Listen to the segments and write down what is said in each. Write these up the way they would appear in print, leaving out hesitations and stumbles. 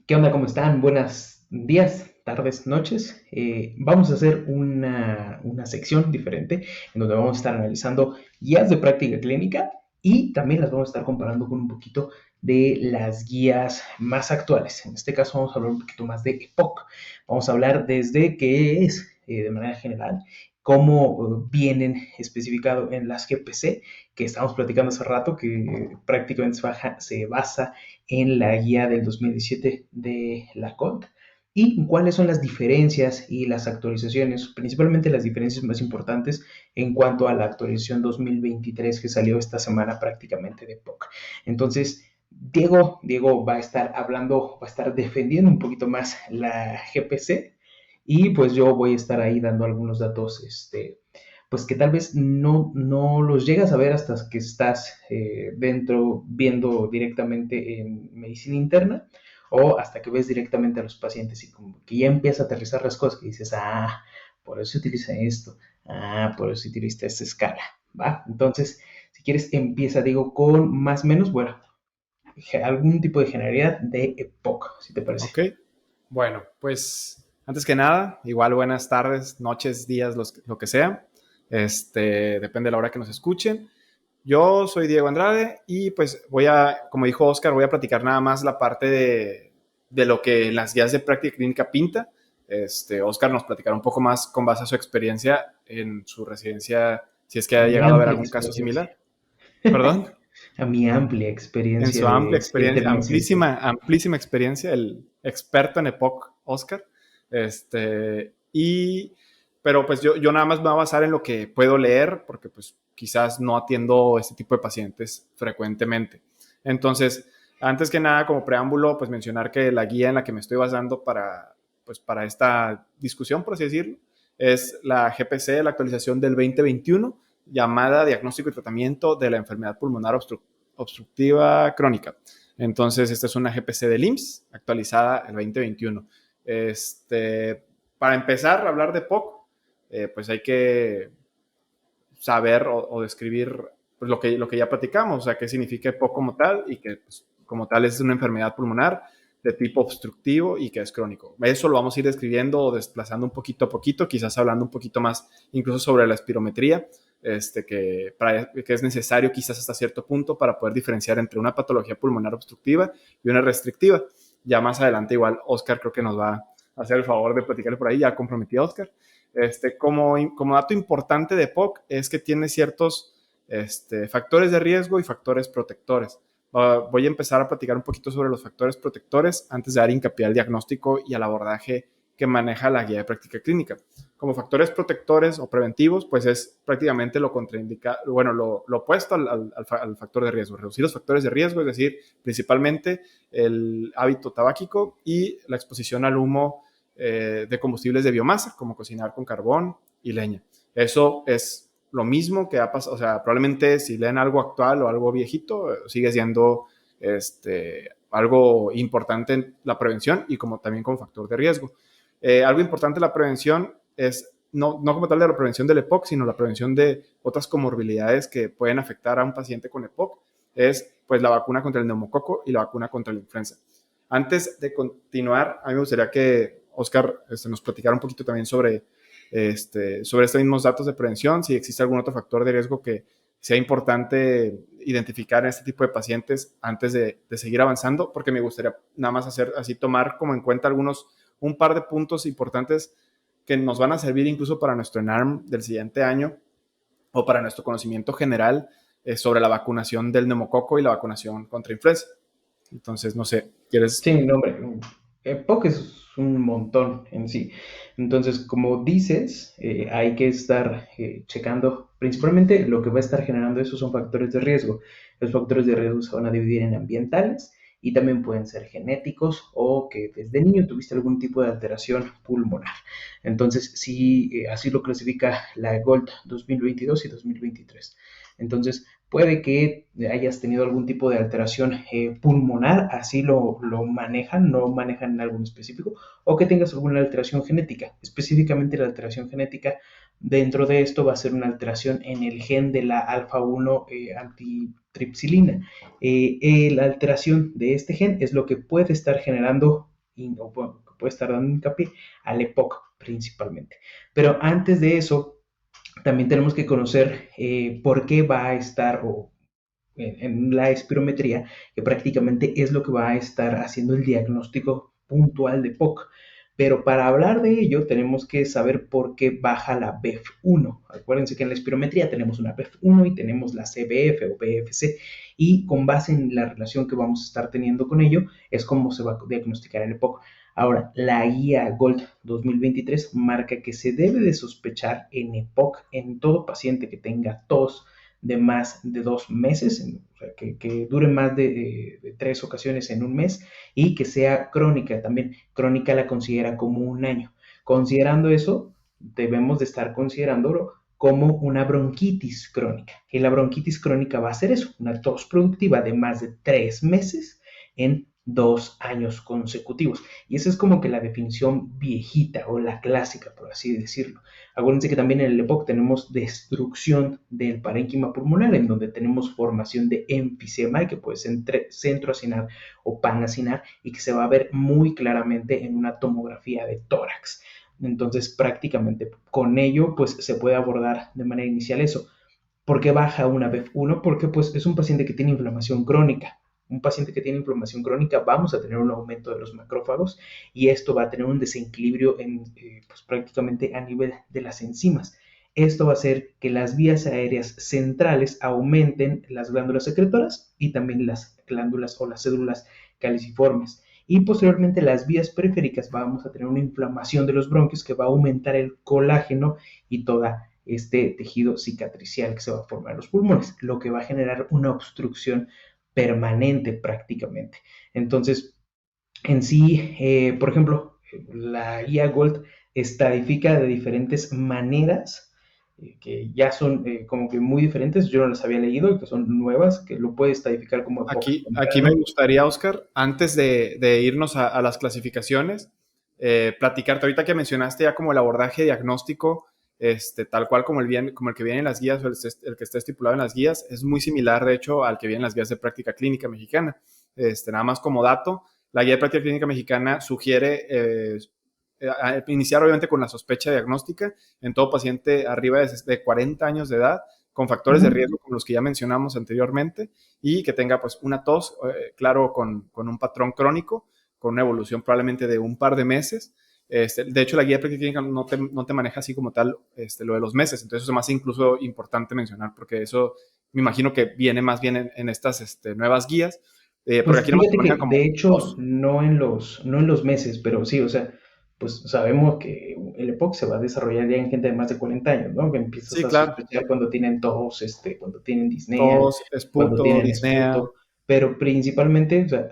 ¿Qué onda? ¿Cómo están? Buenos días, tardes, noches. Vamos a hacer una sección diferente en donde vamos a estar analizando guías de práctica clínica y también las vamos a estar comparando con un poquito de las guías más actuales. En este caso vamos a hablar un poquito más de EPOC. Vamos a hablar desde qué es, de manera general, cómo vienen especificados en las GPC, que estamos platicando hace rato, que prácticamente se basa en la guía del 2017 de la COT y cuáles son las diferencias y las actualizaciones, principalmente las diferencias más importantes en cuanto a la actualización 2023 que salió esta semana prácticamente de POC. Entonces, Diego va a estar hablando, va a estar defendiendo un poquito más la GPC y pues yo voy a estar ahí dando algunos datos pues que tal vez no los llegas a ver hasta que estás dentro, viendo directamente en medicina interna, o hasta que ves directamente a los pacientes y como que ya empieza a aterrizar las cosas, que dices, por eso se utiliza esto, por eso se utiliza esta escala, ¿va? Entonces, si quieres, empieza, digo, con más o menos, bueno, algún tipo de generalidad de EPOC, si te parece. Ok, bueno, pues antes que nada, igual buenas tardes, noches, días, lo que sea. Depende de la hora que nos escuchen. Yo soy Diego Andrade y pues como dijo Oscar, voy a platicar nada más la parte de lo que las guías de práctica clínica pinta. Oscar nos platicará un poco más con base a su experiencia en su residencia, si es que ha Mi llegado a ver amplia algún caso experiencia. similar. ¿Perdón? A mi amplia En experiencia su amplia de siete experiencia, meses. amplísima experiencia, el experto en EPOC, Oscar. Este, y, pero pues yo nada más me voy a basar en lo que puedo leer, porque pues quizás no atiendo este tipo de pacientes frecuentemente. Entonces, antes que nada, como preámbulo, pues mencionar que la guía en la que me estoy basando para esta discusión, por así decirlo, es la GPC, la actualización del 2021, llamada Diagnóstico y Tratamiento de la Enfermedad Pulmonar Obstructiva Crónica. Entonces, esta es una GPC del IMSS actualizada el 2021. Para empezar a hablar de POC, pues hay que saber o describir pues, lo que ya platicamos, o sea, qué significa POC como tal y que pues, como tal es una enfermedad pulmonar de tipo obstructivo y que es crónico. Eso lo vamos a ir describiendo o desplazando un poquito a poquito, quizás hablando un poquito más incluso sobre la espirometría, que es necesario quizás hasta cierto punto para poder diferenciar entre una patología pulmonar obstructiva y una restrictiva. Ya más adelante igual Oscar creo que nos va a hacer el favor de platicarle por ahí, ya comprometido Oscar. Como dato importante de POC es que tiene ciertos factores de riesgo y factores protectores. Voy a empezar a platicar un poquito sobre los factores protectores antes de dar hincapié al diagnóstico y al abordaje que maneja la guía de práctica clínica. Como factores protectores o preventivos, pues es prácticamente lo contraindicado, bueno, lo opuesto al factor de riesgo. Reducir los factores de riesgo, es decir, principalmente el hábito tabáquico y la exposición al humo de combustibles de biomasa, como cocinar con carbón y leña. Eso es lo mismo que ha pasado, o sea, probablemente si leen algo actual o algo viejito, sigue siendo algo importante en la prevención y como también como factor de riesgo. Algo importante en la prevención es no como tal de la prevención del EPOC, sino la prevención de otras comorbilidades que pueden afectar a un paciente con EPOC, es pues la vacuna contra el neumococo y la vacuna contra la influenza. Antes de continuar, a mí me gustaría que Oscar nos platicara un poquito también sobre estos mismos datos de prevención, si existe algún otro factor de riesgo que sea importante identificar en este tipo de pacientes antes de seguir avanzando, porque me gustaría nada más hacer así, tomar como en cuenta un par de puntos importantes que nos van a servir incluso para nuestro ENARM del siguiente año o para nuestro conocimiento general sobre la vacunación del neumococo y la vacunación contra influenza. Entonces, no sé, ¿quieres? Sí, no, hombre, POC es un montón en sí. Entonces, como dices, hay que estar checando principalmente lo que va a estar generando eso son factores de riesgo. Los factores de riesgo se van a dividir en ambientales y también pueden ser genéticos o que desde niño tuviste algún tipo de alteración pulmonar. Entonces, sí, así lo clasifica la GOLD 2022 y 2023. Entonces, puede que hayas tenido algún tipo de alteración pulmonar, así lo manejan, no manejan en algo específico, o que tengas alguna alteración genética. Específicamente la alteración genética dentro de esto va a ser una alteración en el gen de la alfa-1 antitripsilina. La alteración de este gen es lo que puede estar generando o que puede estar dando hincapié al EPOC principalmente. Pero antes de eso, también tenemos que conocer por qué va a estar en la espirometría, que prácticamente es lo que va a estar haciendo el diagnóstico puntual de POC. Pero para hablar de ello tenemos que saber por qué baja la BEF1. Acuérdense que en la espirometría tenemos una BEF1 y tenemos la CBF o BFC, y con base en la relación que vamos a estar teniendo con ello es como se va a diagnosticar el EPOC. Ahora, la guía GOLD 2023 marca que se debe de sospechar en EPOC en todo paciente que tenga tos de más de 2 meses, o sea, que dure más de 3 ocasiones en un mes, y que sea crónica. También crónica la considera como un año. Considerando eso, debemos de estar considerándolo como una bronquitis crónica. Y la bronquitis crónica va a ser eso, una tos productiva de más de 3 meses en 2 años consecutivos. Y esa es como que la definición viejita o la clásica, por así decirlo. Acuérdense que también en el EPOC tenemos destrucción del parénquima pulmonar, en donde tenemos formación de enfisema, que puede ser centroacinar o panacinar, y que se va a ver muy claramente en una tomografía de tórax. Entonces, prácticamente con ello, pues se puede abordar de manera inicial eso. ¿Por qué baja una BEF1? Porque pues es un paciente que tiene inflamación crónica. Un paciente que tiene inflamación crónica, vamos a tener un aumento de los macrófagos, y esto va a tener un desequilibrio pues prácticamente a nivel de las enzimas. Esto va a hacer que las vías aéreas centrales aumenten las glándulas secretoras y también las glándulas o las células caliciformes. Y posteriormente las vías periféricas vamos a tener una inflamación de los bronquios que va a aumentar el colágeno y toda este tejido cicatricial que se va a formar en los pulmones, lo que va a generar una obstrucción permanente prácticamente. Entonces, en sí, por ejemplo, la guía GOLD estadifica de diferentes maneras, que ya son como que muy diferentes. Yo no las había leído y que son nuevas, que lo puede estadificar como EPOC Aquí me temprano. gustaría, Oscar, antes de irnos a las clasificaciones, platicarte ahorita que mencionaste ya como el abordaje diagnóstico, tal cual como como el que viene en las guías o el que está estipulado en las guías, es muy similar, de hecho, al que viene en las guías de práctica clínica mexicana. Nada más como dato, la guía de práctica clínica mexicana sugiere iniciar obviamente con la sospecha diagnóstica en todo paciente arriba de 40 años de edad, con factores de riesgo como los que ya mencionamos anteriormente, y que tenga pues una tos, claro, con un patrón crónico, con una evolución probablemente de un par de meses. De hecho, la guía de práctica clínica no te maneja así como tal lo de los meses, entonces eso es más incluso importante mencionar, porque eso me imagino que viene más bien en estas nuevas guías, porque Pues aquí no se fíjate maneja que como de hecho tos. no en los meses, pero sí, o sea, pues sabemos que el EPOC se va a desarrollar ya en gente de más de 40 años, ¿no? Que empiezas Sí, a claro, sospechar cuando tienen tos, cuando tienen disnea, tos, cuando esputo, tienen disnea. esputo, pero principalmente, o sea,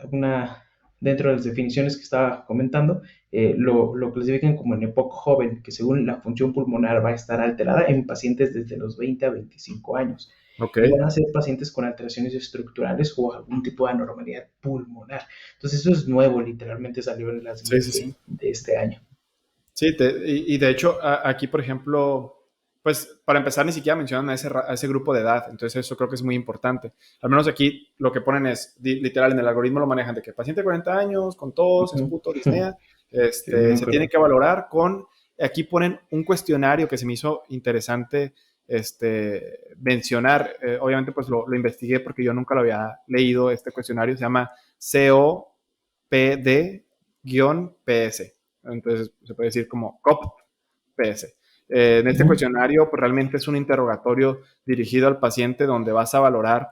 dentro de las definiciones que estaba comentando, lo clasifican como en EPOC joven, que según la función pulmonar va a estar alterada en pacientes desde los 20 a 25 años. Ok. Y van a ser pacientes con alteraciones estructurales o algún tipo de anormalidad pulmonar. Entonces eso es nuevo, literalmente salió en las Sí, guías sí, sí. de este año. Sí, y de hecho aquí, por ejemplo, pues para empezar ni siquiera mencionan a ese grupo de edad, entonces eso creo que es muy importante. Al menos aquí lo que ponen es, literal, en el algoritmo lo manejan de que paciente de 40 años, con tos, Ujú. esputo, disnea, Sí, sí, me se tiene acuerdo. que valorar con, aquí ponen un cuestionario que se me hizo interesante mencionar, obviamente pues lo investigué porque yo nunca lo había leído, este cuestionario se llama COPD-PS. Entonces se puede decir como COP-PS. En este Ujú. cuestionario, pues realmente es un interrogatorio dirigido al paciente donde vas a valorar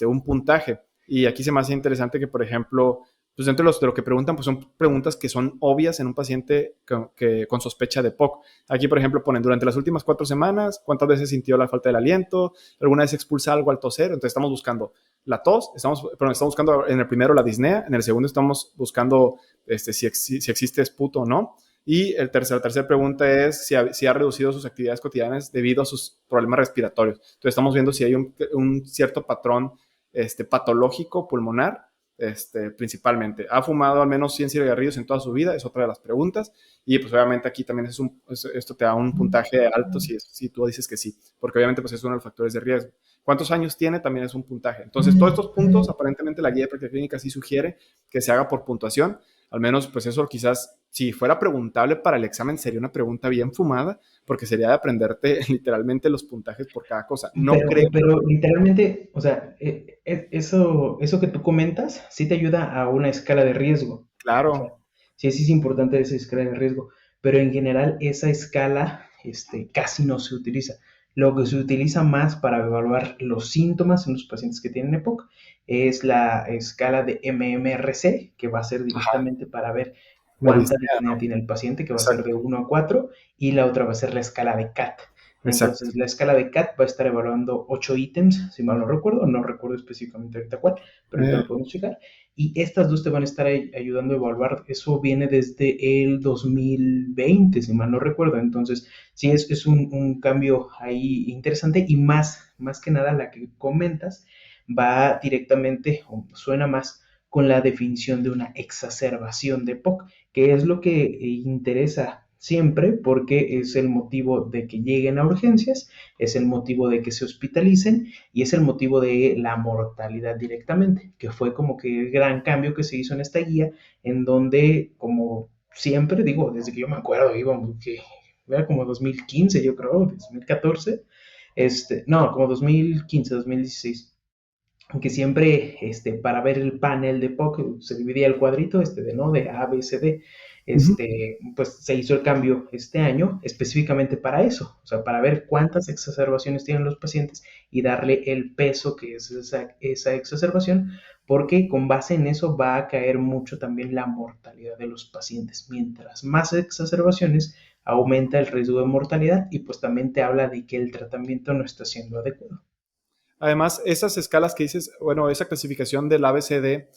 un puntaje. Y aquí se me hace interesante que, por ejemplo, pues dentro de lo que preguntan, pues son preguntas que son obvias en un paciente con sospecha de POC. Aquí, por ejemplo, ponen durante las últimas 4 semanas, ¿cuántas veces sintió la falta del aliento? ¿Alguna vez expulsa algo al toser? Entonces estamos buscando la tos, estamos buscando en el primero la disnea, en el segundo estamos buscando si existe esputo o no. Y la tercera pregunta es si ha reducido sus actividades cotidianas debido a sus problemas respiratorios. Entonces estamos viendo si hay un cierto patrón patológico pulmonar, principalmente. ¿Ha fumado al menos 100 cigarrillos en toda su vida? Es otra de las preguntas. Y pues obviamente aquí también esto te da un puntaje alto si tú dices que sí, porque obviamente pues es uno de los factores de riesgo. ¿Cuántos años tiene? También es un puntaje. Entonces todos estos puntos, aparentemente la guía de práctica clínica sí sugiere que se haga por puntuación. Al menos, pues eso quizás, si fuera preguntable para el examen, sería una pregunta bien fumada, porque sería de aprenderte literalmente los puntajes por cada cosa. No creo. Pero literalmente, o sea, eso que tú comentas sí te ayuda a una escala de riesgo. O sea, Claro. sí es importante esa escala de riesgo, pero en general esa escala casi no se utiliza. Lo que se utiliza más para evaluar los síntomas en los pacientes que tienen EPOC es la escala de MMRC, que va a ser Ajá. directamente para ver La cuánta disnea, disnea ¿no? tiene el paciente, que va a ser de Exacto. 1 a 4, y la otra va a ser la escala de CAT. Exacto. Entonces, la escala de CAT va a estar evaluando 8 ítems, si mal no recuerdo específicamente ahorita cuál, pero ahorita Eh, lo podemos checar. Y estas dos te van a estar ayudando a evaluar. Eso viene desde el 2020, si mal no recuerdo. Entonces, sí, es un cambio ahí interesante y más que nada la que comentas va directamente, o suena más con la definición de una exacerbación de POC, que es lo que interesa siempre porque es el motivo de que lleguen a urgencias, es el motivo de que se hospitalicen y es el motivo de la mortalidad directamente, que fue como que el gran cambio que se hizo en esta guía, en donde, como siempre digo, desde que yo me acuerdo, íbamos, que era como 2015, yo creo, 2014, no, como 2015, 2016, que siempre para ver el panel de POC se dividía el cuadrito de A, B, C, D. ujú. Pues se hizo el cambio este año específicamente para eso, o sea, para ver cuántas exacerbaciones tienen los pacientes y darle el peso que es esa exacerbación, porque con base en eso va a caer mucho también la mortalidad de los pacientes. Mientras más exacerbaciones, aumenta el riesgo de mortalidad y pues también te habla de que el tratamiento no está siendo adecuado. Además, esas escalas que dices, bueno, esa clasificación del ABCD,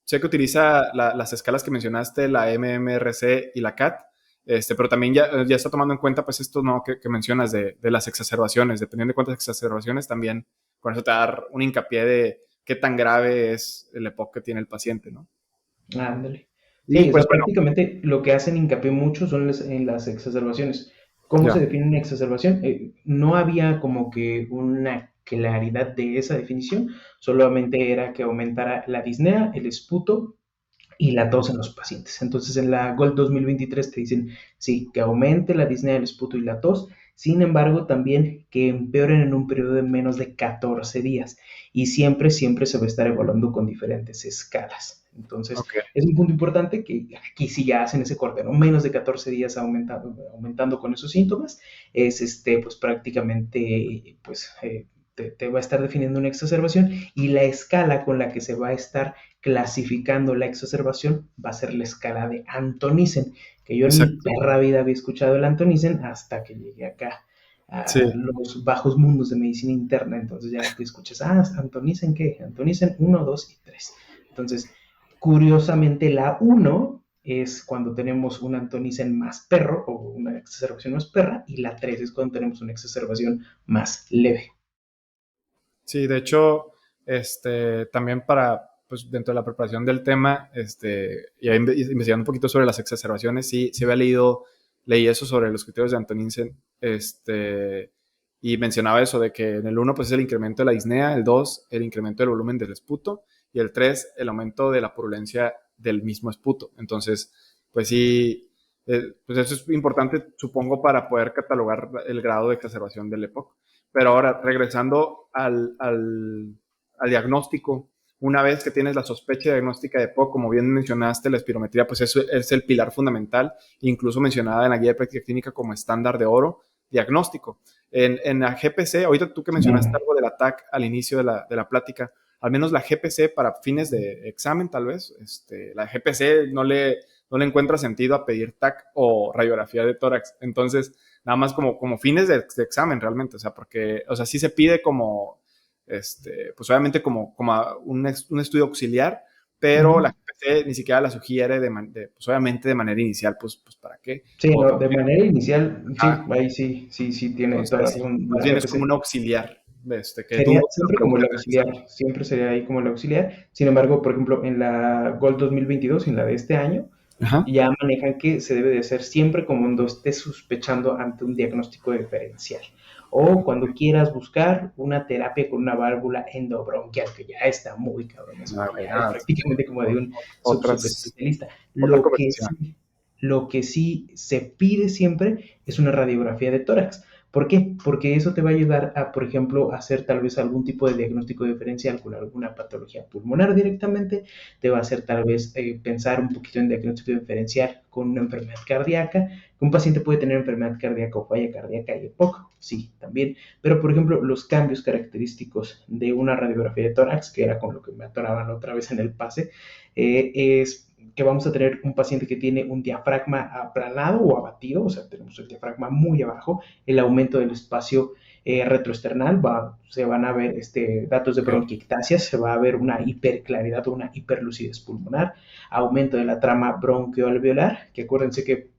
sé que utiliza las escalas que mencionaste, la MMRC y la CAT, pero también ya está tomando en cuenta, pues, esto ¿no? que mencionas de las exacerbaciones, dependiendo de cuántas exacerbaciones, también con eso te va a dar un hincapié de qué tan grave es el EPOC que tiene el paciente, ¿no? Ándale. Y Sí, o sea, pues bueno, prácticamente lo que hacen hincapié mucho son en las exacerbaciones. ¿Cómo se ya. define una exacerbación? No había como que una claridad de esa definición, solamente era que aumentara la disnea, el esputo y la tos en los pacientes. Entonces, en la GOLD 2023 te dicen, sí, que aumente la disnea, el esputo y la tos, sin embargo, también que empeoren en un periodo de menos de 14 días. Y siempre se va a estar evaluando con diferentes escalas. Entonces, Ok. es un punto importante que aquí sí ya hacen ese corte, ¿no? Menos de 14 días aumentando con esos síntomas, es pues prácticamente, te va a estar definiendo una exacerbación y la escala con la que se va a estar clasificando la exacerbación va a ser la escala de Antonisen, que yo en mi Exacto. perra vida había escuchado el Antonisen hasta que llegué acá Sí. a los bajos mundos de medicina interna. Entonces ya que escuchas, Antonisen, ¿qué? Antonisen 1, 2 y 3. Entonces, curiosamente, la uno es cuando tenemos un Antonisen más perro o una exacerbación más perra, y la 3 es cuando tenemos una exacerbación más leve. Sí, de hecho, también pues dentro de la preparación del tema, ya investigando un poquito sobre las exacerbaciones, sí había leí eso sobre los criterios de Antonsen, y mencionaba eso de que en el uno pues es el incremento de la disnea, el 2 el incremento del volumen del esputo, y el 3 el aumento de la purulencia del mismo esputo. Entonces, pues sí, pues eso es importante, supongo, para poder catalogar el grado de exacerbación del EPOC. Pero ahora, regresando al diagnóstico, una vez que tienes la sospecha diagnóstica de POC, como bien mencionaste, la espirometría pues es el pilar fundamental, incluso mencionada en la guía de práctica clínica como estándar de oro diagnóstico. En la GPC, ahorita tú que mencionaste Claro. algo del ATAC al inicio de la plática, al menos la GPC para fines de examen tal vez, la GPC no le encuentra sentido a pedir TAC o radiografía de tórax. Entonces, nada más como fines de examen realmente, o sea, porque, o sea, sí se pide como, pues obviamente como un estudio auxiliar, pero la Ujú. GPC ni siquiera la sugiere pues obviamente de manera inicial, pues ¿para qué? Sí, O no, de también, manera inicial, sí, ajá, ahí sí tiene toda la entonces, razón más la bien es como GPC. un auxiliar, que Sería dudo que lo siempre como el pregunten en el auxiliar, examen. siempre sería ahí como el auxiliar. Sin embargo, por ejemplo, en la Gold 2022, en la de este año, Ajá. ya manejan que se debe de hacer siempre como cuando estés sospechando ante un diagnóstico diferencial. o cuando quieras buscar una terapia con una válvula endobronquial, que ya está muy cabrón, eso Ah, que ok, ya es prácticamente como de un otras, subespecialista. otra Lo que conversación. sí, lo que sí se pide siempre es una radiografía de tórax. ¿Por qué? Porque eso te va a ayudar a, por ejemplo, hacer tal vez algún tipo de diagnóstico diferencial con alguna patología pulmonar directamente, te va a hacer tal vez pensar un poquito en diagnóstico diferencial con una enfermedad cardíaca. Un paciente puede tener enfermedad cardíaca o falla cardíaca y EPOC, sí, también. Pero, por ejemplo, los cambios característicos de una radiografía de tórax, que era con lo que me atoraban otra vez en el pase, es que vamos a tener un paciente que tiene un diafragma aplanado o abatido, o sea, tenemos el diafragma muy abajo, el aumento del espacio retroesternal, se van a ver datos de Ok. bronquiectasia, se va a ver una hiperclaridad o una hiperlucidez pulmonar, aumento de la trama bronquioalveolar, que acuérdense que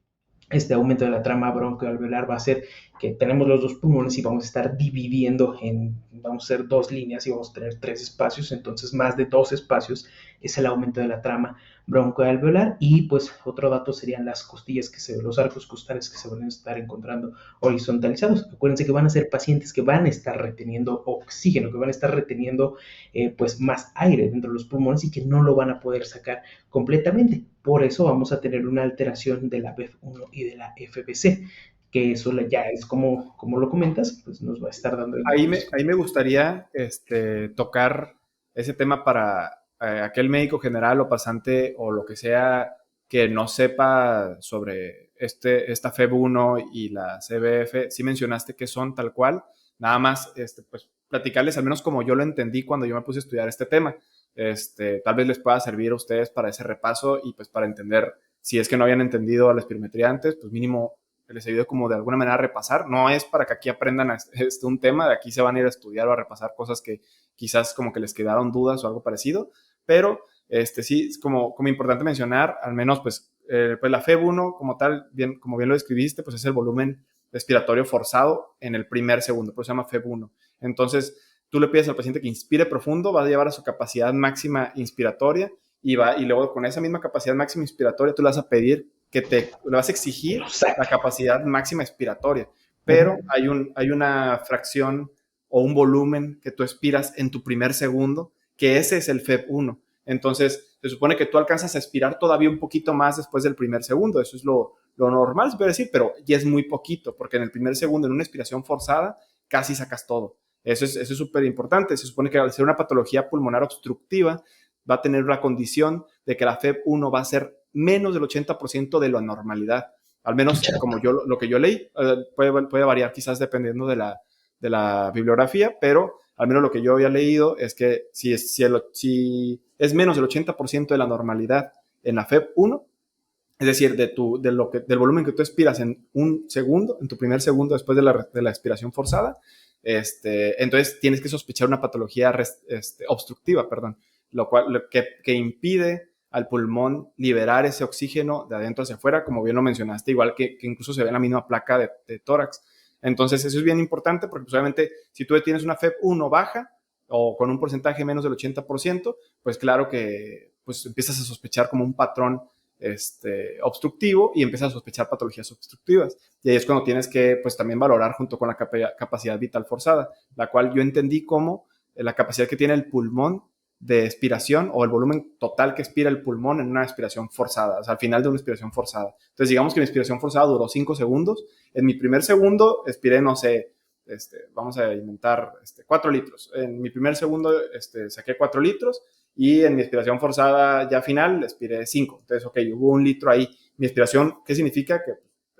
este aumento de la trama broncoalveolar va a hacer que tenemos los dos pulmones y vamos a estar dividiendo vamos a hacer dos líneas y vamos a tener tres espacios, entonces más de dos espacios es el aumento de la trama broncoalveolar. Y pues otro dato serían las costillas, los arcos costales que se van a estar encontrando horizontalizados. Acuérdense que van a ser pacientes que van a estar reteniendo oxígeno, que van a estar reteniendo pues más aire dentro de los pulmones y que no lo van a poder sacar completamente. Por eso vamos a tener una alteración de la BEF1 y de la FBC, que eso ya es como lo comentas, pues nos va a estar dando entonces. Ahí me gustaría tocar ese tema para aquel médico general o pasante o lo que sea que no sepa sobre esta FEB1 y la CBF. Sí mencionaste que son tal cual, nada más pues platicarles al menos como yo lo entendí cuando yo me puse a estudiar este tema. Tal vez les pueda servir a ustedes para ese repaso y pues para entender si es que no habían entendido a la espirometría antes, pues mínimo les ayude como de alguna manera a repasar. No es para que aquí aprendan un tema, de aquí se van a ir a estudiar o a repasar cosas que quizás como que les quedaron dudas o algo parecido, pero sí, es como importante mencionar, al menos pues la FEB1 como tal, como bien lo describiste, pues es el volumen respiratorio forzado en el primer segundo, por eso se llama FEB1. Entonces, tú le pides al paciente que inspire profundo, va a llevar a su capacidad máxima inspiratoria y luego con esa misma capacidad máxima inspiratoria tú le vas a pedir le vas a exigir la Saque. capacidad máxima expiratoria, pero Uh-huh. hay una fracción o un volumen que tú expiras en tu primer segundo, que ese es el FEB1. Entonces, se supone que tú alcanzas a expirar todavía un poquito más después del primer segundo. Eso es lo normal, se puede decir, pero ya es muy poquito, porque en el primer segundo, en una expiración forzada, casi sacas todo. Eso es súper importante. Se supone que al ser una patología pulmonar obstructiva, va a tener la condición de que la FEB1 va a ser menos del 80% de la normalidad. Al menos como lo que yo leí, puede variar quizás dependiendo de la bibliografía, pero al menos lo que yo había leído es que si es menos del 80% de la normalidad en la FEB1, es decir, del volumen que tú expiras en un segundo, en tu primer segundo después de la expiración forzada, entonces tienes que sospechar una patología obstructiva, perdón, que impide al pulmón liberar ese oxígeno de adentro hacia afuera, como bien lo mencionaste, igual que incluso se ve en la misma placa de tórax. Entonces, eso es bien importante porque, pues, obviamente, si tú tienes una FEB1 baja o con un porcentaje menos del 80%, pues claro que pues, empiezas a sospechar como un patrón obstructivo y empiezas a sospechar patologías obstructivas. Y ahí es cuando tienes que pues también valorar junto con la capacidad vital forzada, la cual yo entendí como la capacidad que tiene el pulmón de expiración o el volumen total que expira el pulmón en una expiración forzada, o sea, al final de una expiración forzada. Entonces, digamos que mi expiración forzada duró 5 segundos. En mi primer segundo expiré, no sé, vamos a inventar 4 litros. En mi primer segundo saqué 4 litros y en mi expiración forzada ya final expiré 5. Entonces, ok, hubo 1 litro ahí. Mi expiración, ¿qué significa? Que,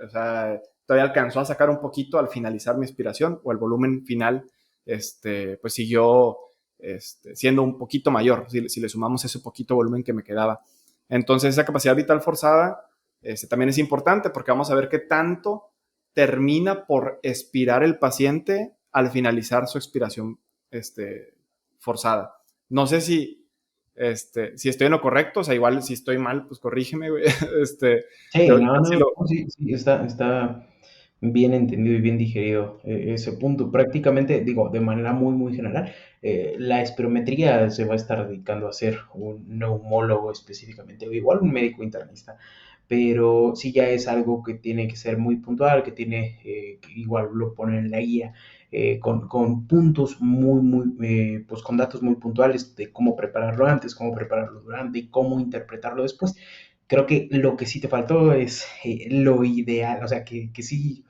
o sea, todavía alcanzó a sacar un poquito al finalizar mi expiración o el volumen final, pues siguió siendo un poquito mayor, si le sumamos ese poquito volumen que me quedaba. Entonces, esa capacidad vital forzada también es importante porque vamos a ver qué tanto termina por expirar el paciente al finalizar su expiración forzada. No sé si estoy en lo correcto, o sea, igual si estoy mal, pues corrígeme, güey. Sí, Yo no, sí no, sí, sí, está bien entendido y bien digerido ese punto. Prácticamente, digo, de manera muy general, la espirometría se va a estar dedicando a ser un neumólogo específicamente, o igual un médico internista, pero sí ya es algo que tiene que ser muy puntual, que tiene, que igual lo pone en la guía, con puntos pues con datos muy puntuales de cómo prepararlo antes, cómo prepararlo durante y cómo interpretarlo después. Creo que lo que sí te faltó es lo ideal, o sea, que sí,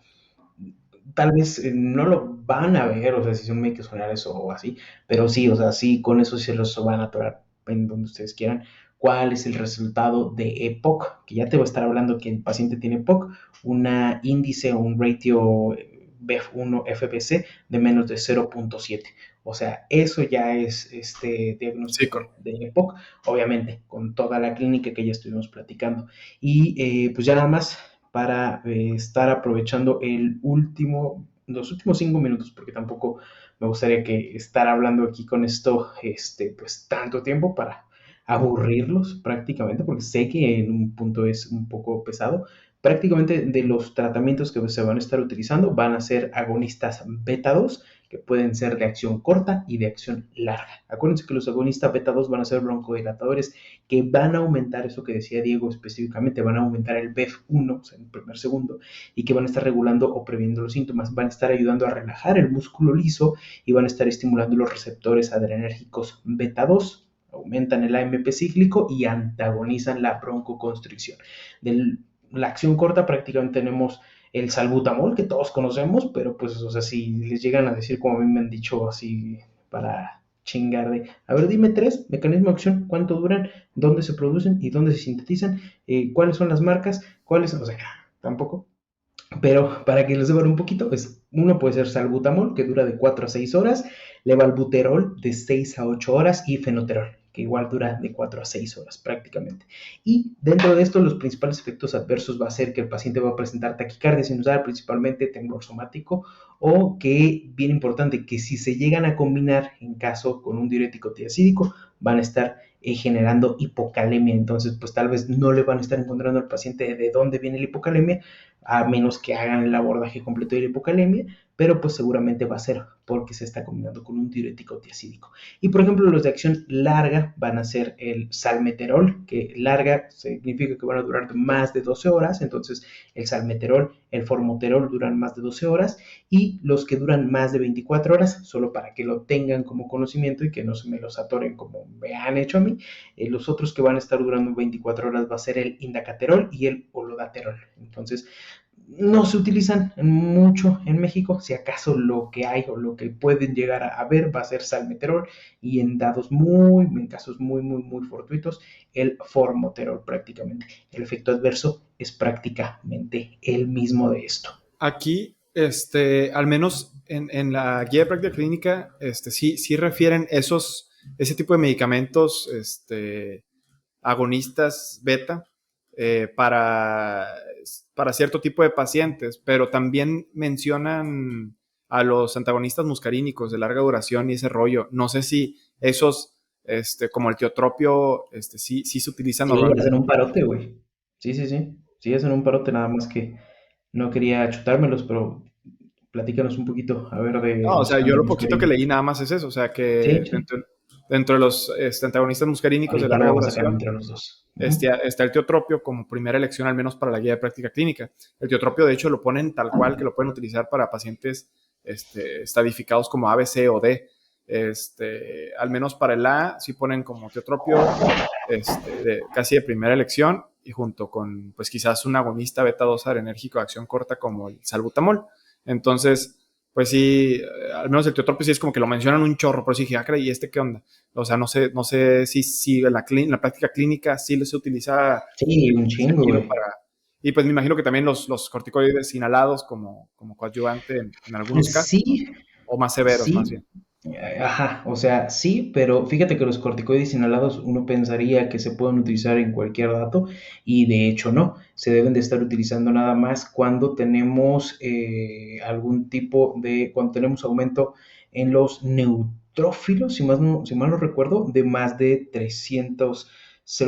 tal vez no lo van a ver, o sea, si son makers generales o así, pero sí, o sea, sí, con eso se los van a atorar en donde ustedes quieran. ¿Cuál es el resultado de EPOC? Que ya te voy a estar hablando que el paciente tiene EPOC, una índice o un ratio BEF1 FBC de menos de 0.7. O sea, eso ya es este Sí, diagnóstico de EPOC, obviamente, con toda la clínica que ya estuvimos platicando. Y pues ya nada más para estar aprovechando los últimos 5 minutos, porque tampoco me gustaría que estar hablando aquí con esto, pues tanto tiempo para aburrirlos prácticamente, porque sé que en un punto es un poco pesado. Prácticamente de los tratamientos que se van a estar utilizando van a ser agonistas beta 2 que pueden ser de acción corta y de acción larga. Acuérdense que los agonistas beta 2 van a ser broncodilatadores que van a aumentar eso que decía Diego específicamente, van a aumentar el BEF1, o sea, en el primer segundo, y que van a estar regulando o previendo los síntomas, van a estar ayudando a relajar el músculo liso y van a estar estimulando los receptores adrenérgicos beta 2, aumentan el AMP cíclico y antagonizan la broncoconstricción. De la acción corta prácticamente tenemos el salbutamol que todos conocemos, pero pues, o sea, si les llegan a decir como a mí me han dicho así para chingar de, a ver, dime tres, mecanismo de acción, cuánto duran, dónde se producen y dónde se sintetizan, cuáles son las marcas, cuáles, o sea, tampoco. Pero para que les dé un poquito, pues uno puede ser salbutamol, que dura de 4 a 6 horas, levalbuterol de 6 a 8 horas y fenoterol, que igual dura de 4 a 6 horas prácticamente. Y dentro de esto, los principales efectos adversos va a ser que el paciente va a presentar taquicardia sinusal, principalmente temblor somático, o que, bien importante, que si se llegan a combinar en caso con un diurético tiacídico, van a estar generando hipocalemia. Entonces, pues tal vez no le van a estar encontrando al paciente de dónde viene la hipocalemia, a menos que hagan el abordaje completo de la hipocalemia, pero pues seguramente va a ser porque se está combinando con un diurético tiacídico. Y por ejemplo, los de acción larga van a ser el salmeterol, que larga significa que van a durar más de 12 horas, entonces el salmeterol, el formoterol duran más de 12 horas, y los que duran más de 24 horas, solo para que lo tengan como conocimiento y que no se me los atoren como me han hecho a mí, los otros que van a estar durando 24 horas va a ser el indacaterol y el olodaterol. Entonces, no se utilizan mucho en México, si acaso lo que hay o lo que pueden llegar a ver va a ser salmeterol y en casos muy fortuitos, el formoterol prácticamente. El efecto adverso es prácticamente el mismo de esto. aquí, al menos en la guía de práctica clínica, sí refieren ese tipo de medicamentos, agonistas beta, para cierto tipo de pacientes, pero también mencionan a los antagonistas muscarínicos de larga duración y ese rollo. No sé si esos, como el tiotropio, sí se utilizan Sí, hacen normalmente. un parote, güey. Sí. Sí, hacen un parote, nada más que no quería chutármelos, pero platícanos un poquito, a ver, de No, o los sea, yo lo poquito que antimuscarínicos. leí nada más es eso, o sea, Sí, que sí. dentro de los antagonistas muscarínicos de Ahorita lo larga vamos a sacar duración, entre los dos. Ujú. está el tiotropio como primera elección, al menos para la guía de práctica clínica. El tiotropio, de hecho, lo ponen tal cual que lo pueden utilizar para pacientes estadificados como A, B, C o D. Al menos para el A, sí ponen como tiotropio casi de primera elección y junto con, pues quizás un agonista beta 2 adrenérgico de acción corta como el salbutamol. Entonces, pues sí, al menos el tiotropio sí es como que lo mencionan un chorro, pero sí dije, ah, caray, ¿y este qué onda? O sea, no sé si en la práctica clínica sí se utiliza Sí, un chingo, seguido güey. para... Y pues me imagino que también los corticoides inhalados como coadyuvante en algunos casos, Sí, o más severos más sí, bien. ajá, o sea, sí, pero fíjate que los corticoides inhalados uno pensaría que se pueden utilizar en cualquier dato y de hecho no, se deben de estar utilizando nada más cuando tenemos algún tipo de, cuando tenemos aumento en los neutrófilos, si mal no recuerdo, de más de 300,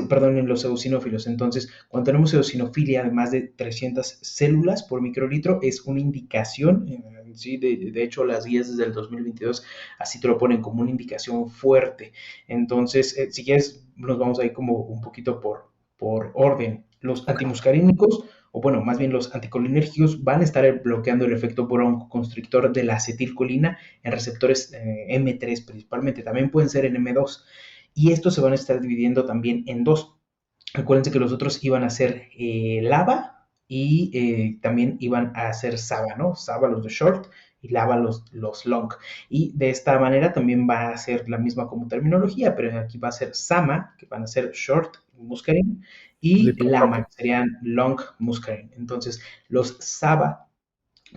perdón, en los eosinófilos. Entonces, cuando tenemos eosinofilia de más de 300 células por microlitro, es una indicación, sí, de hecho las guías desde el 2022 así te lo ponen como una indicación fuerte. Entonces, si quieres, nos vamos a ir como un poquito por orden. Los Ok. antimuscarínicos, o bueno, más bien los anticolinérgicos, van a estar bloqueando el efecto broncoconstrictor de la acetilcolina en receptores M3 principalmente. También pueden ser en M2. Y estos se van a estar dividiendo también en dos. Acuérdense que los otros iban a ser lava y también iban a ser Saba, ¿no? Saba los de short y lava los long. Y de esta manera también va a ser la misma como terminología, pero aquí va a ser Sama, que van a ser short muscarín, y Lama, Lipotropio. que serían long muscarín. Entonces, los Saba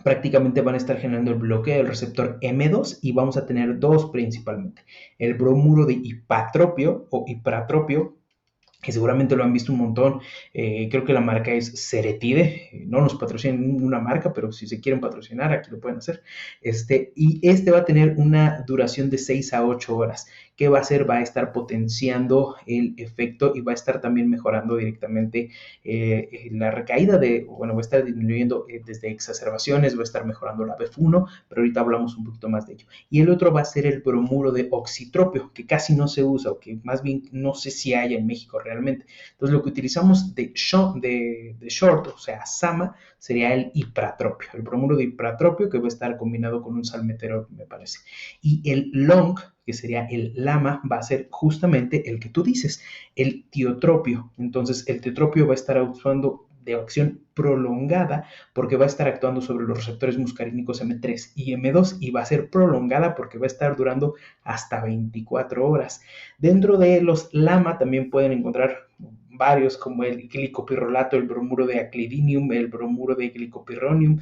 prácticamente van a estar generando el bloqueo del receptor M2 y vamos a tener dos principalmente. El bromuro de hipatropio o hipratropio, que seguramente lo han visto un montón. Creo que la marca es Ceretide. No nos patrocina ninguna marca, pero si se quieren patrocinar, aquí lo pueden hacer. Y este va a tener una duración de 6 a 8 horas. ¿Qué va a hacer? Va a estar potenciando el efecto y va a estar también mejorando directamente la recaída bueno, va a estar disminuyendo desde exacerbaciones, va a estar mejorando la BF1, pero ahorita hablamos un poquito más de ello. Y el otro va a ser el bromuro de oxitropio, que casi no se usa, o que más bien no sé si hay en México realmente. Entonces lo que utilizamos de short, o sea, Sama, sería el hipratropio, el bromuro de hipratropio, que va a estar combinado con un salmeterol, me parece. Y el long, que sería el lama, va a ser justamente el que tú dices, el tiotropio. Entonces el tiotropio va a estar actuando de acción prolongada porque va a estar actuando sobre los receptores muscarínicos M3 y M2 y va a ser prolongada porque va a estar durando hasta 24 horas. Dentro de los LAMA también pueden encontrar varios como el glicopirrolato, el bromuro de aclidinium, el bromuro de glicopirronium,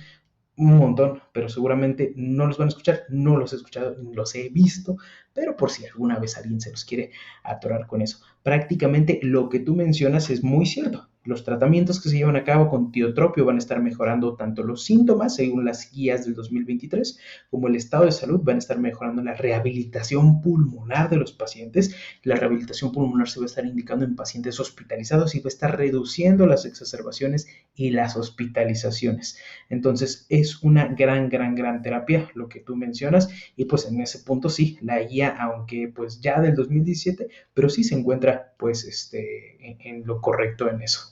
un montón, pero seguramente no los van a escuchar, no los he escuchado, los he visto, pero por si alguna vez alguien se los quiere atorar con eso. Prácticamente lo que tú mencionas es muy cierto. Los tratamientos que se llevan a cabo con tiotropio van a estar mejorando tanto los síntomas, según las guías del 2023, como el estado de salud, van a estar mejorando la rehabilitación pulmonar de los pacientes. La rehabilitación pulmonar se va a estar indicando en pacientes hospitalizados y va a estar reduciendo las exacerbaciones y las hospitalizaciones. Entonces es una gran terapia lo que tú mencionas y pues en ese punto sí, la guía, aunque pues ya del 2017, pero sí se encuentra pues en lo correcto en eso.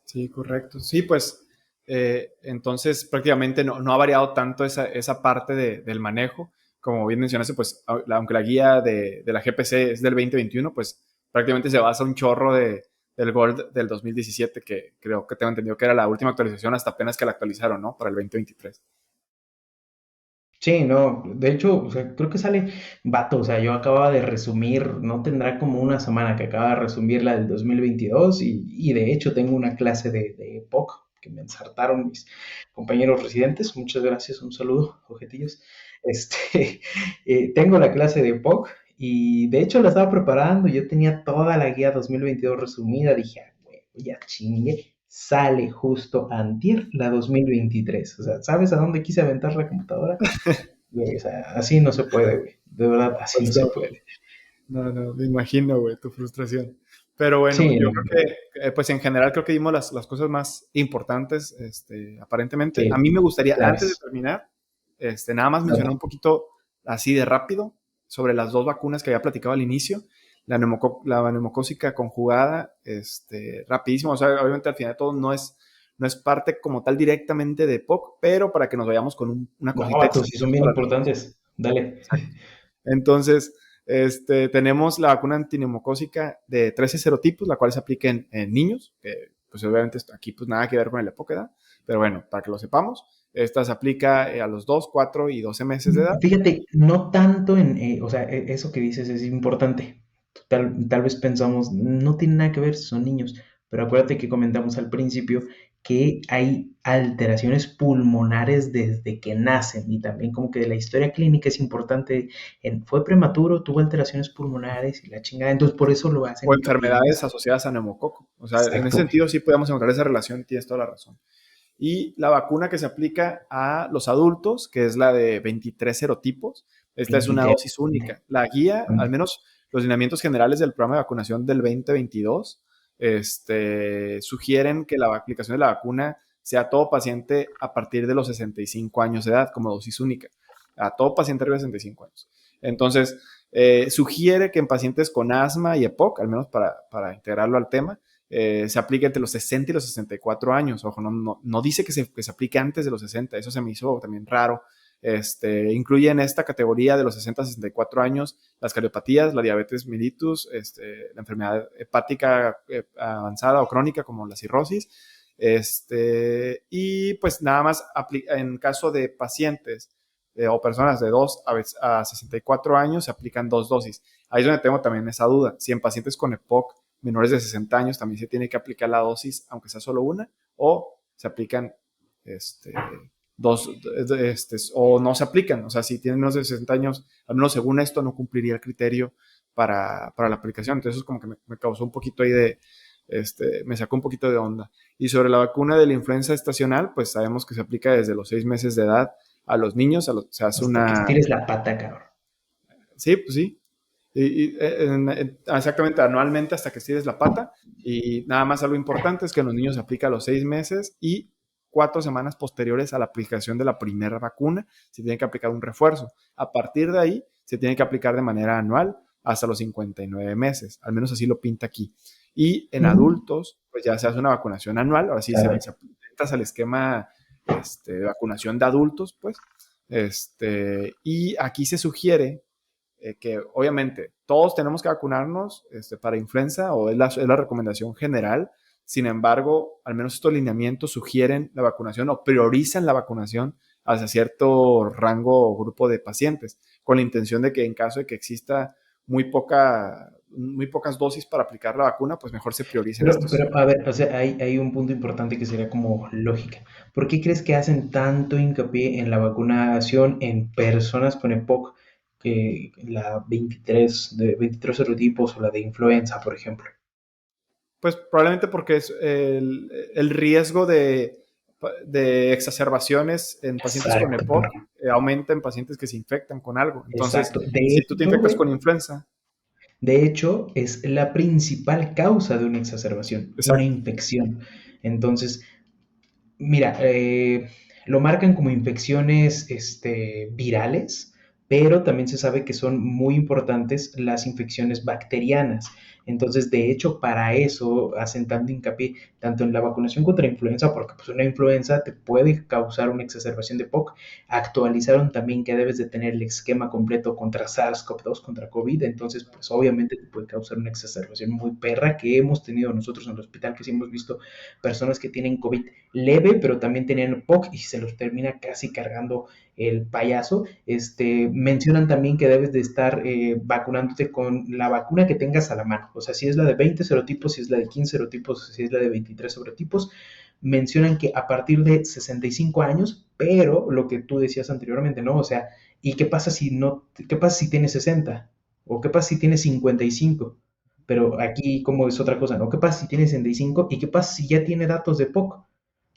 Sí, correcto. Sí, pues entonces prácticamente no ha variado tanto esa parte del manejo. Como bien mencionaste, pues aunque la guía de la GPC es del 2021, pues prácticamente se basa un chorro del Gold del 2017, que creo que tengo entendido que era la última actualización hasta apenas que la actualizaron, ¿no? Para el 2023. Sí, no, de hecho, o sea, creo que sale vato, o sea, yo acababa de resumir, no tendrá como una semana que acaba de resumir la del 2022 y de hecho tengo una clase de EPOC que me ensartaron mis compañeros residentes, muchas gracias, un saludo, ojetillos. Tengo la clase de EPOC y de hecho la estaba preparando, yo tenía toda la guía 2022 resumida, dije, ah, güey, ya chingue, sale justo antier la 2023, o sea, ¿sabes a dónde quise aventar la computadora? Güey, o sea, así no se puede, güey. De verdad, así no Pues se no, puede. no, me imagino, güey, tu frustración. Pero bueno, Sí, yo no, creo hombre. que, pues en general creo que dimos las cosas más importantes, aparentemente. A Sí, mí me gustaría, antes de claves. terminar, nada más mencionar Dale. un poquito así de rápido sobre las dos vacunas que había platicado al inicio. La neumocócica conjugada, rapidísimo, o sea, obviamente al final de todo no es parte como tal directamente de POC, pero para que nos vayamos con una No, cosita vatos, extra sí son bien para la gente. importantes. Dale. Entonces, tenemos la vacuna antineumocócica de 13 serotipos, la cual se aplica en niños, que pues obviamente aquí pues nada que ver con la época de edad, pero bueno, para que lo sepamos, esta se aplica a los 2, 4 y 12 meses de edad. Fíjate, no tanto o sea, eso que dices es importante. Tal vez pensamos, no tiene nada que ver, son niños, pero acuérdate que comentamos al principio que hay alteraciones pulmonares desde que nacen y también como que de la historia clínica es importante, fue prematuro, tuvo alteraciones pulmonares y la chingada, entonces por eso lo hacen O hincapié en enfermedades eso. asociadas a neumococo. O sea, en ese Exacto. sentido sí podemos encontrar esa relación, tienes toda la razón. Y la vacuna que se aplica a los adultos, que es la de 23 serotipos, esta es una 23. dosis única. La guía, al menos los lineamientos generales del programa de vacunación del 2022, sugieren que la aplicación de la vacuna sea a todo paciente a partir de los 65 años de edad como dosis única, a todo paciente arriba de 65 años. Entonces, sugiere que en pacientes con asma y EPOC, al menos para integrarlo al tema, se aplica entre los 60 y los 64 años. Ojo, no dice que se aplique antes de los 60, eso se me hizo también raro. Incluye en esta categoría de los 60 a 64 años las cardiopatías, la diabetes mellitus, la enfermedad hepática avanzada o crónica como la cirrosis. Y pues nada más en caso de pacientes o personas de 2 a 64 años se aplican 2 dosis. Ahí es donde tengo también esa duda. Si en pacientes con EPOC menores de 60 años también se tiene que aplicar la dosis, aunque sea solo una, o se aplican este, dos, o no se aplican. O sea, si tienen menos de 60 años, al menos según esto, no cumpliría el criterio para la aplicación. Entonces, eso es como que me causó un poquito ahí de, me sacó un poquito de onda. Y sobre la vacuna de la influenza estacional, pues sabemos que se aplica desde los 6 meses de edad a los niños, se hace Hasta que una... estires la pata, cabrón. Sí, pues sí. Exactamente, anualmente hasta que estires la pata. Y nada más algo importante es que en los niños se aplica a los 6 meses y 4 semanas posteriores a la aplicación de la primera vacuna se tiene que aplicar un refuerzo. A partir de ahí se tiene que aplicar de manera anual hasta los 59 meses. Al menos así lo pinta aquí. Y en adultos, pues ya se hace una vacunación anual. Ahora sí entras al esquema de vacunación de adultos, pues. Y aquí se sugiere que obviamente todos tenemos que vacunarnos para influenza o es la recomendación general. Sin embargo, al menos estos lineamientos sugieren la vacunación o priorizan la vacunación hacia cierto rango o grupo de pacientes, con la intención de que en caso de que exista muy pocas dosis para aplicar la vacuna, pues mejor se prioricen estos. Pero, a ver, o sea, hay un punto importante que sería como lógica. ¿Por qué crees que hacen tanto hincapié en la vacunación en personas con EPOC que la 23 de 23 serotipos o la de influenza, por ejemplo? Pues probablemente porque es el riesgo de exacerbaciones en pacientes con Exacto, EPOC aumenta en pacientes que se infectan con algo. Entonces, exacto. si tú te infectas con influenza, De hecho, es la principal causa de una exacerbación, una exacto. infección. Entonces, mira, lo marcan como infecciones virales, pero también se sabe que son muy importantes las infecciones bacterianas. Entonces, de hecho, para eso hacen tanto hincapié tanto en la vacunación contra influenza, porque pues una influenza te puede causar una exacerbación de POC. Actualizaron también que debes de tener el esquema completo contra SARS-CoV-2, contra COVID. Entonces, pues obviamente te puede causar una exacerbación muy perra que hemos tenido nosotros en el hospital, que sí hemos visto personas que tienen COVID leve, pero también tenían POC y se los termina casi cargando el payaso. Mencionan también que debes de estar vacunándote con la vacuna que tengas a la mano. O sea, si es la de 20 serotipos, si es la de 15 serotipos, si es la de 23 serotipos. Mencionan que a partir de 65 años, pero lo que tú decías anteriormente, ¿no? O sea, ¿y qué pasa si no, qué pasa si tienes 60? ¿O qué pasa si tienes 55? Pero aquí, como es otra cosa, ¿no? ¿Qué pasa si tiene 65? ¿Y qué pasa si ya tiene datos de POC?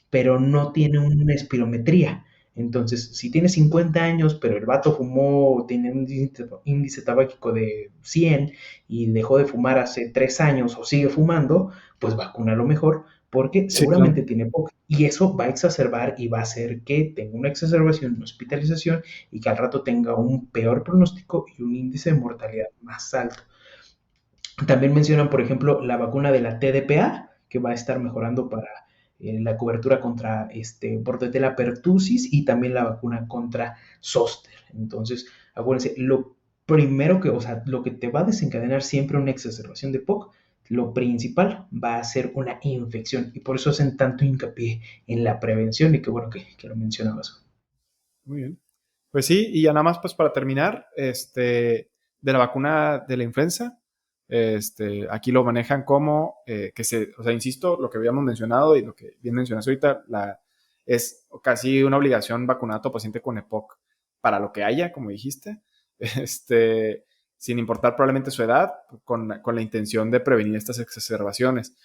Pero no tiene una espirometría? Entonces, si tiene 50 años, pero el vato fumó, tiene un índice tabáquico de 100 y dejó de fumar hace 3 años o sigue fumando, pues vacúnalo mejor porque Sí, claro. seguramente tiene POC. Y eso va a exacerbar y va a hacer que tenga una exacerbación, una hospitalización y que al rato tenga un peor pronóstico y un índice de mortalidad más alto. También mencionan, por ejemplo, la vacuna de la TDPA, que va a estar mejorando para la cobertura contra Bordetella pertussis y también la vacuna contra Zoster. Entonces, acuérdense, lo primero que, o sea, lo que te va a desencadenar siempre una exacerbación de POC, lo principal va a ser una infección y por eso hacen tanto hincapié en la prevención y qué bueno que lo mencionabas. Muy bien. Pues sí, y ya nada más pues para terminar, de la vacuna de la influenza, aquí lo manejan como o sea, insisto, lo que habíamos mencionado y lo que bien mencionaste ahorita, es casi una obligación vacunar a tu paciente con EPOC para lo que haya, como dijiste, sin importar probablemente su edad, con la intención de prevenir estas exacerbaciones.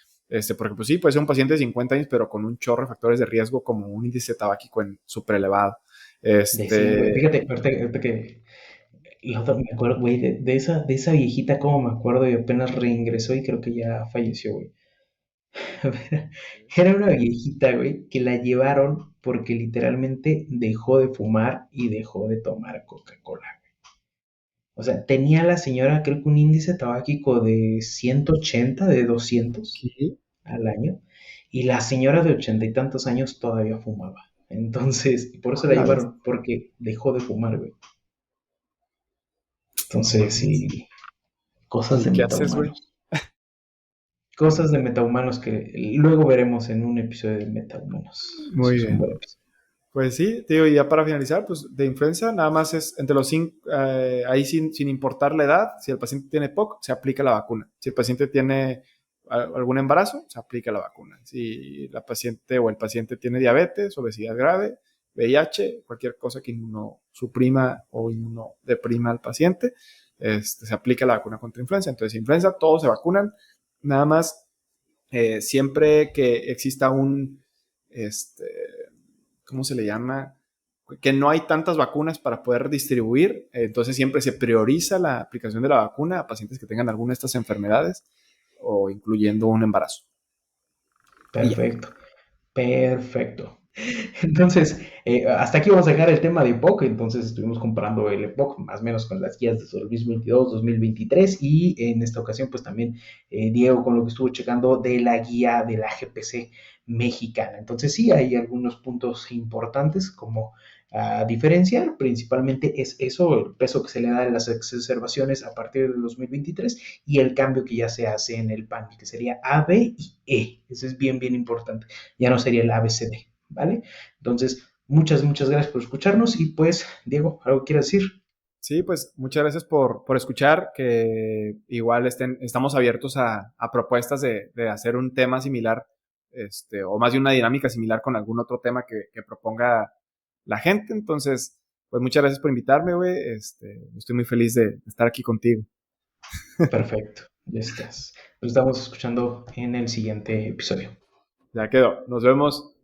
Porque pues sí, puede ser un paciente de 50 años, pero con un chorro de factores de riesgo como un índice tabáquico en súper elevado. De sí, güey. Este, Fíjate, ahorita que me acuerdo, güey, de esa viejita, como me acuerdo, y apenas reingresó y creo que ya falleció, güey. Era una viejita, güey, que la llevaron porque literalmente dejó de fumar y dejó de tomar Coca-Cola. O sea, tenía la señora, creo que un índice tabáquico de 180, de 200. ¿qué? al año, y la señora de 80 y tantos años todavía fumaba. Entonces, y por eso A la la vez. llevaron, porque dejó de fumar, güey. No Entonces, mames. sí, cosas ¿Y de qué haces, güey? metahumanos. Cosas de metahumanos que luego veremos en un episodio de metahumanos. Eso Muy es un bien. buen episodio. Pues sí, te digo, y ya para finalizar, pues de influenza nada más es entre los cinco, ahí sin importar la edad, si el paciente tiene POC, se aplica la vacuna. Si el paciente tiene algún embarazo, se aplica la vacuna. Si la paciente o el paciente tiene diabetes, obesidad grave, VIH, cualquier cosa que inmunosuprima o inmunodeprima al paciente, se aplica la vacuna contra influenza. Entonces, influenza, todos se vacunan, nada más siempre que exista este, ¿cómo se le llama? Que no hay tantas vacunas para poder distribuir, entonces siempre se prioriza la aplicación de la vacuna a pacientes que tengan alguna de estas enfermedades o incluyendo un embarazo. Y ya. Perfecto, perfecto. Entonces, hasta aquí vamos a dejar el tema de EPOC. Entonces, estuvimos comparando el EPOC más o menos con las guías de 2022, 2023 y en esta ocasión, pues también Diego con lo que estuvo checando de la guía de la GPC mexicana. Entonces, sí, hay algunos puntos importantes como diferenciar. Principalmente es eso, el peso que se le da a las exacerbaciones a partir del 2023 y el cambio que ya se hace en el PAN, que sería A, B y E. Eso es bien, bien importante. Ya no sería el ABCD. ¿Vale? Entonces, muchas gracias por escucharnos y pues, Diego, ¿algo quieres decir? Sí, pues muchas gracias por escuchar, que igual estamos abiertos a propuestas de hacer un tema similar, o más de una dinámica similar con algún otro tema que proponga la gente. Entonces, pues muchas gracias por invitarme, güey. Estoy muy feliz de estar aquí contigo. Perfecto, ya estás. Nos estamos escuchando en el siguiente episodio. Ya quedó. Nos vemos.